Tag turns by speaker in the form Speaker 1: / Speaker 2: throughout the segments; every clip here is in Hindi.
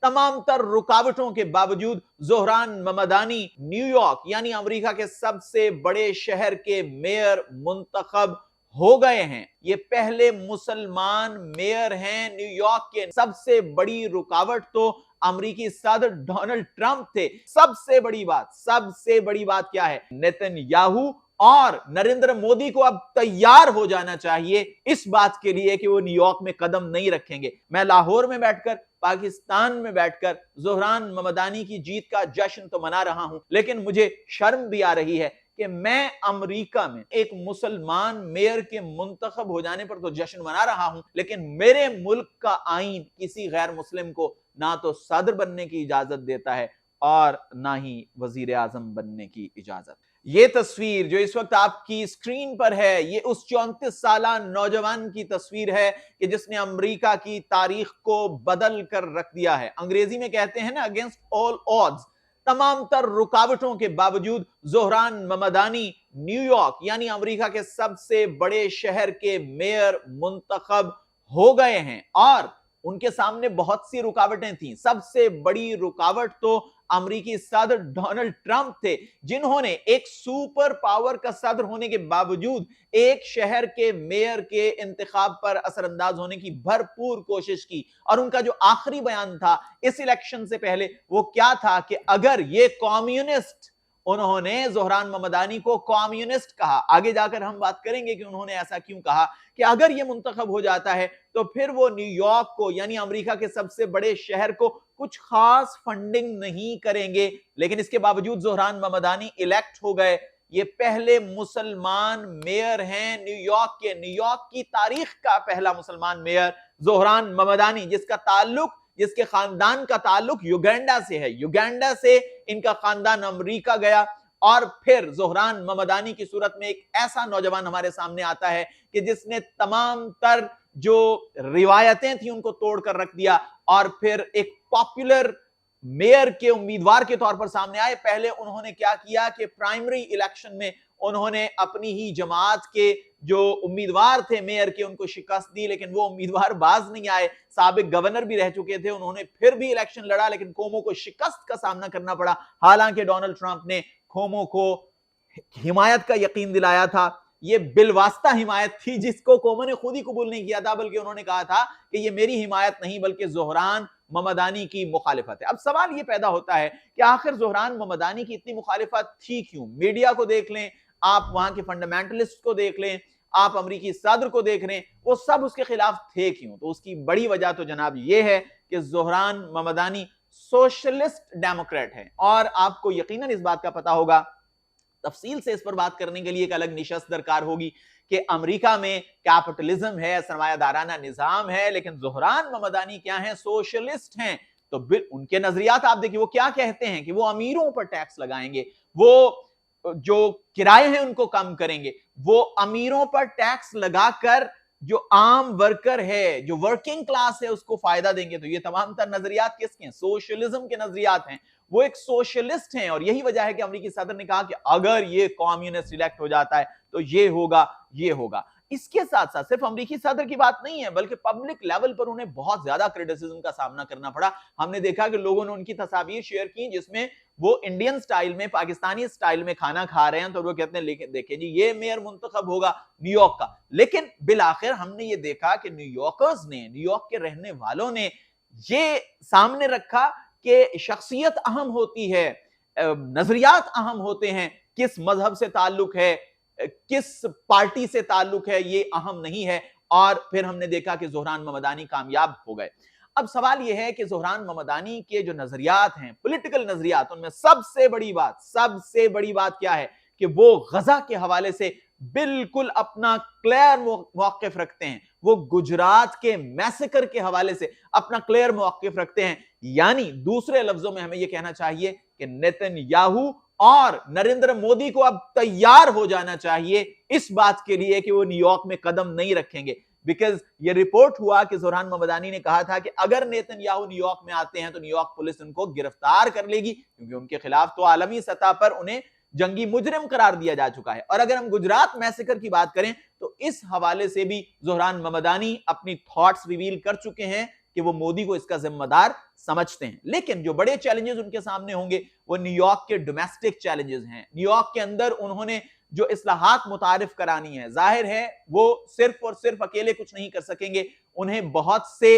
Speaker 1: तमाम तर रुकावटों के बावजूद ज़ोहरान ममदानी न्यूयॉर्क यानी अमेरिका के सबसे बड़े शहर के मेयर मुंतखब हो गए हैं। ये पहले मुसलमान मेयर हैं न्यूयॉर्क के। सबसे बड़ी रुकावट तो अमेरिकी सदर डोनाल्ड ट्रंप थे। सबसे बड़ी बात क्या है? नेतन्याहू और नरेंद्र मोदी को अब तैयार हो जाना चाहिए इस बात के लिए कि वो न्यूयॉर्क में कदम नहीं रखेंगे। मैं लाहौर में बैठकर, पाकिस्तान में बैठकर ज़ोहरान ममदानी की जीत का जश्न तो मना रहा हूं, लेकिन मुझे शर्म भी आ रही है कि मैं अमेरिका में एक मुसलमान मेयर के मुंतखब हो जाने पर तो जश्न मना रहा हूं, लेकिन मेरे मुल्क का आईन किसी गैर मुस्लिम को ना तो सदर बनने की इजाजत देता है और ना ही वजीर आजम बनने की इजाजत। ये तस्वीर जो इस वक्त आपकी स्क्रीन पर है, ये उस 34 साला नौजवान की तस्वीर है कि जिसने अमेरिका की तारीख को बदल कर रख दिया है। अंग्रेजी में कहते हैं ना, अगेंस्ट ऑल ऑड्स, तमाम तर रुकावटों के बावजूद ज़ोहरान ममदानी न्यूयॉर्क यानी अमेरिका के सबसे बड़े शहर के मेयर मुंतखब हो गए हैं। और उनके सामने बहुत सी रुकावटें थीं। सबसे बड़ी रुकावट तो अमेरिकी सदर डोनाल्ड ट्रंप थे, जिन्होंने एक सुपर पावर का सदर होने के बावजूद एक शहर के मेयर के इंतखाब पर असरअंदाज होने की भरपूर कोशिश की। और उनका जो आखिरी बयान था इस इलेक्शन से पहले, वो क्या था कि अगर ये कम्युनिस्ट, उन्होंने ज़ोहरान ममदानी को कम्युनिस्ट कहा। आगे जाकर हम बात करेंगे कि उन्होंने ऐसा क्यों कहा, कि अगर ये मुंतखब हो जाता है तो फिर वो न्यूयॉर्क को यानी अमेरिका के सबसे बड़े शहर को कुछ खास फंडिंग नहीं करेंगे। लेकिन इसके बावजूद ज़ोहरान ममदानी इलेक्ट हो गए। ये पहले मुसलमान मेयर हैं न्यूयॉर्क के। न्यूयॉर्क की तारीख का पहला मुसलमान मेयर ज़ोहरान ममदानी, जिसके खानदान का ताल्लुक युगांडा से है। युगांडा से इनका खानदान अमेरिका गया और फिर ज़ोहरान ममदानी की सूरत में एक ऐसा नौजवान हमारे सामने आता है कि जिसने तमाम तर जो रिवायतें थी उनको तोड़कर रख दिया और फिर एक पॉपुलर मेयर के उम्मीदवार के तौर पर सामने आए। पहले उन्होंने क्या किया कि प्राइमरी इलेक्शन में उन्होंने अपनी ही जमात के जो उम्मीदवार थे मेयर के, उनको शिकस्त दी, लेकिन वो उम्मीदवार बाज नहीं आए। साबिक गवर्नर भी रह चुके थे, उन्होंने फिर भी इलेक्शन लड़ा, लेकिन कोमो को शिकस्त का सामना करना पड़ा। हालांकि डोनाल्ड ट्रंप ने कोमो को हिमायत का यकीन दिलाया था। ये बिलवास्ता हिमायत थी जिसको कोमो ने खुद ही कबूल नहीं किया था, बल्कि उन्होंने कहा था कि ये मेरी हिमायत नहीं बल्कि ज़ोहरान ममदानी की मुखालिफत है। अब सवाल ये पैदा होता है कि आखिर ज़ोहरान ममदानी की इतनी मुखालिफत थी क्यों? मीडिया को देख लें, आप वहां के फंडामेंटलिस्ट को देख लें, आप अमेरिकी सदर को देख लें, वो सब उसके खिलाफ थे क्यों? तो उसकी बड़ी वजह तो जनाब ये है कि ज़ोहरान ममदानी सोशलिस्ट डेमोक्रेट है। और आपको यकीनन इस बात का पता होगा, तफसील से इस पर बात करने के लिए एक अलग निशस्त दरकार होगी कि अमेरिका में कैपिटलिज्म है, सरमायादाराना निजाम है, लेकिन ज़ोहरान ममदानी क्या है? सोशलिस्ट हैं। तो उनके नजरियात आप देखिए, वो क्या कहते हैं कि वो अमीरों पर टैक्स लगाएंगे, वो जो किराए हैं उनको कम करेंगे, वो अमीरों पर टैक्स लगाकर जो आम वर्कर है, जो वर्किंग क्लास है, उसको फायदा देंगे। तो ये तमाम तर नजरियात किसके हैं? सोशलिज्म के नजरियात हैं। वो एक सोशलिस्ट हैं और यही वजह है कि अमेरिकी सदर ने कहा कि अगर ये कम्युनिस्ट इलेक्ट हो जाता है तो ये होगा, ये होगा। इसके साथ साथ सिर्फ अमेरिकी सदर की बात नहीं है, बल्कि पब्लिक लेवल पर उन्हें बहुत ज्यादा क्रिटिसिज्म का सामना करना पड़ा। हमने देखा कि लोगों ने उनकी तस्वीर शेयर की जिसमें वो इंडियन स्टाइल में, पाकिस्तानी स्टाइल में खाना खा रहे हैं, तो वो कहते हैं देखिए जी, ये मेयर मुंतखब होगा न्यूयॉर्क का। लेकिन बिलाखिर हमने ये देखा कि न्यूयॉर्कर्स ने, न्यूयॉर्क के रहने वालों ने ये सामने रखा कि शख्सियत अहम होती है, नजरियात अहम होते हैं, किस मजहब से ताल्लुक है, किस पार्टी से ताल्लुक है, ये अहम नहीं है। और फिर हमने देखा कि ज़ोहरान ममदानी कामयाब हो गए। अब सवाल यह है कि ज़ोहरान ममदानी के जो नजरियात हैं, पॉलिटिकल नजरियात, उनमें सबसे बड़ी बात क्या है कि वो गजा के हवाले से बिल्कुल अपना क्लियर मौक़िफ़ रखते हैं। वो गुजरात के मैसेकर के हवाले से अपना क्लियर मौक़िफ़ रखते हैं। यानी दूसरे लफ्जों में हमें यह कहना चाहिए कि नेतन्याहू और नरेंद्र मोदी को अब तैयार हो जाना चाहिए इस बात के लिए कि वो न्यूयॉर्क में कदम नहीं रखेंगे। बिकॉज ये रिपोर्ट हुआ कि ज़ोहरान ममदानी ने कहा था कि अगर नेतन्याहू न्यूयॉर्क में आते हैं तो न्यूयॉर्क पुलिस उनको गिरफ्तार कर लेगी, क्योंकि उनके खिलाफ तो आलमी सतह पर उन्हें जंगी मुजरिम करार दिया जा चुका है। और अगर हम गुजरात मैसेकर की बात करें तो इस हवाले से भी ज़ोहरान ममदानी अपनी थॉट्स रिवील कर चुके हैं कि वो मोदी को इसका जिम्मेदार समझते हैं। लेकिन जो बड़े चैलेंजेस उनके सामने होंगे वो न्यूयॉर्क के डोमेस्टिक चैलेंजेस हैं। न्यूयॉर्क के अंदर उन्होंने जो इस्लाहात मुतारिफ करानी है, जाहिर है वो सिर्फ और सिर्फ अकेले कुछ नहीं कर सकेंगे, उन्हें बहुत से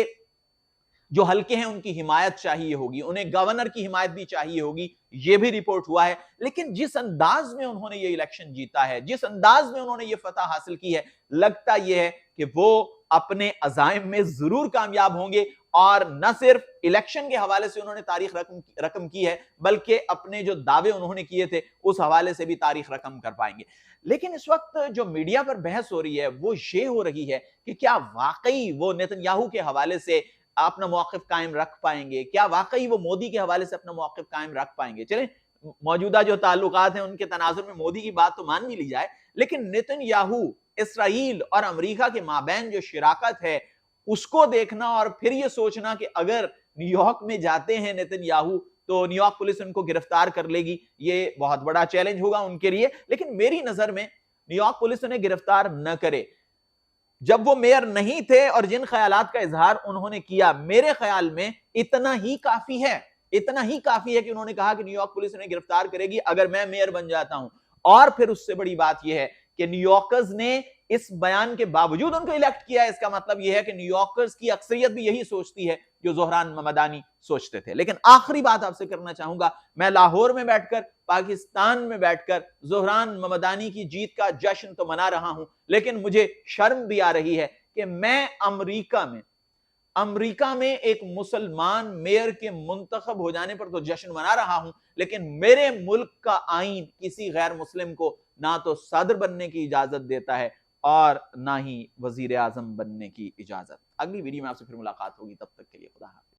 Speaker 1: जो हल्के हैं उनकी हिमायत चाहिए होगी, उन्हें गवर्नर की हिमायत भी चाहिए होगी, यह भी रिपोर्ट हुआ है। लेकिन जिस अंदाज में उन्होंने ये इलेक्शन जीता है, जिस अंदाज में उन्होंने ये फतह हासिल की है, लगता यह है कि वो अपने अज़ाइम में जरूर कामयाब होंगे और न सिर्फ इलेक्शन के हवाले से उन्होंने तारीख रकम की है, बल्कि अपने जो दावे उन्होंने किए थे उस हवाले से भी तारीख रकम कर पाएंगे। लेकिन इस वक्त जो मीडिया पर बहस हो रही है वो ये हो रही है कि क्या वाकई वो नेतन्याहू के हवाले से अपना मौक़िफ़ कायम रख पाएंगे, क्या वाकई वो मोदी के हवाले से अपना मौक़िफ़ कायम रख पाएंगे। चलें, मौजूदा जो ताल्लुकात हैं उनके तनाजुर में मोदी की बात तो मान भी ली जाए, लेकिन नेतन्याहू, इसराइल और अमेरिका के माबैन जो शिराकत है उसको देखना और फिर ये सोचना कि अगर न्यूयॉर्क में जाते हैं नेतन्याहू तो न्यूयॉर्क पुलिस उनको गिरफ्तार कर लेगी, ये बहुत बड़ा चैलेंज होगा उनके लिए। लेकिन मेरी नजर में न्यूयॉर्क पुलिस उन्हें गिरफ्तार न करे, जब वो मेयर नहीं थे और जिन ख्यालात का इजहार उन्होंने किया, मेरे ख्याल में इतना ही काफी है, इतना ही काफी है कि उन्होंने कहा कि न्यूयॉर्क पुलिस उन्हें गिरफ्तार करेगी अगर मैं मेयर बन जाता हूं। और फिर उससे बड़ी बात यह है कि न्यूयॉर्कर्स ने इस बयान के बावजूद उनको इलेक्ट किया है। इसका मतलब यह है कि न्यूयॉर्कर्स की अक्सरियत भी यही सोचती है जो जोहरान ममदानी सोचते थे। लेकिन आखिरी बात आपसे करना चाहूंगा, मैं लाहौर में बैठकर, पाकिस्तान में बैठकर जोहरान ममदानी की जीत का जश्न तो मना रहा हूं, लेकिन मुझे शर्म भी आ रही है कि मैं अमेरिका में एक मुसलमान मेयर के मुंतखब हो जाने पर तो जश्न मना रहा हूं, लेकिन मेरे मुल्क का आईन किसी गैर मुस्लिम को ना तो सदर बनने की इजाजत देता है और ना ही वजीर आजम बनने की इजाजत। अगली वीडियो में आपसे फिर मुलाकात होगी, तब तक के लिए खुदा हाफिज़।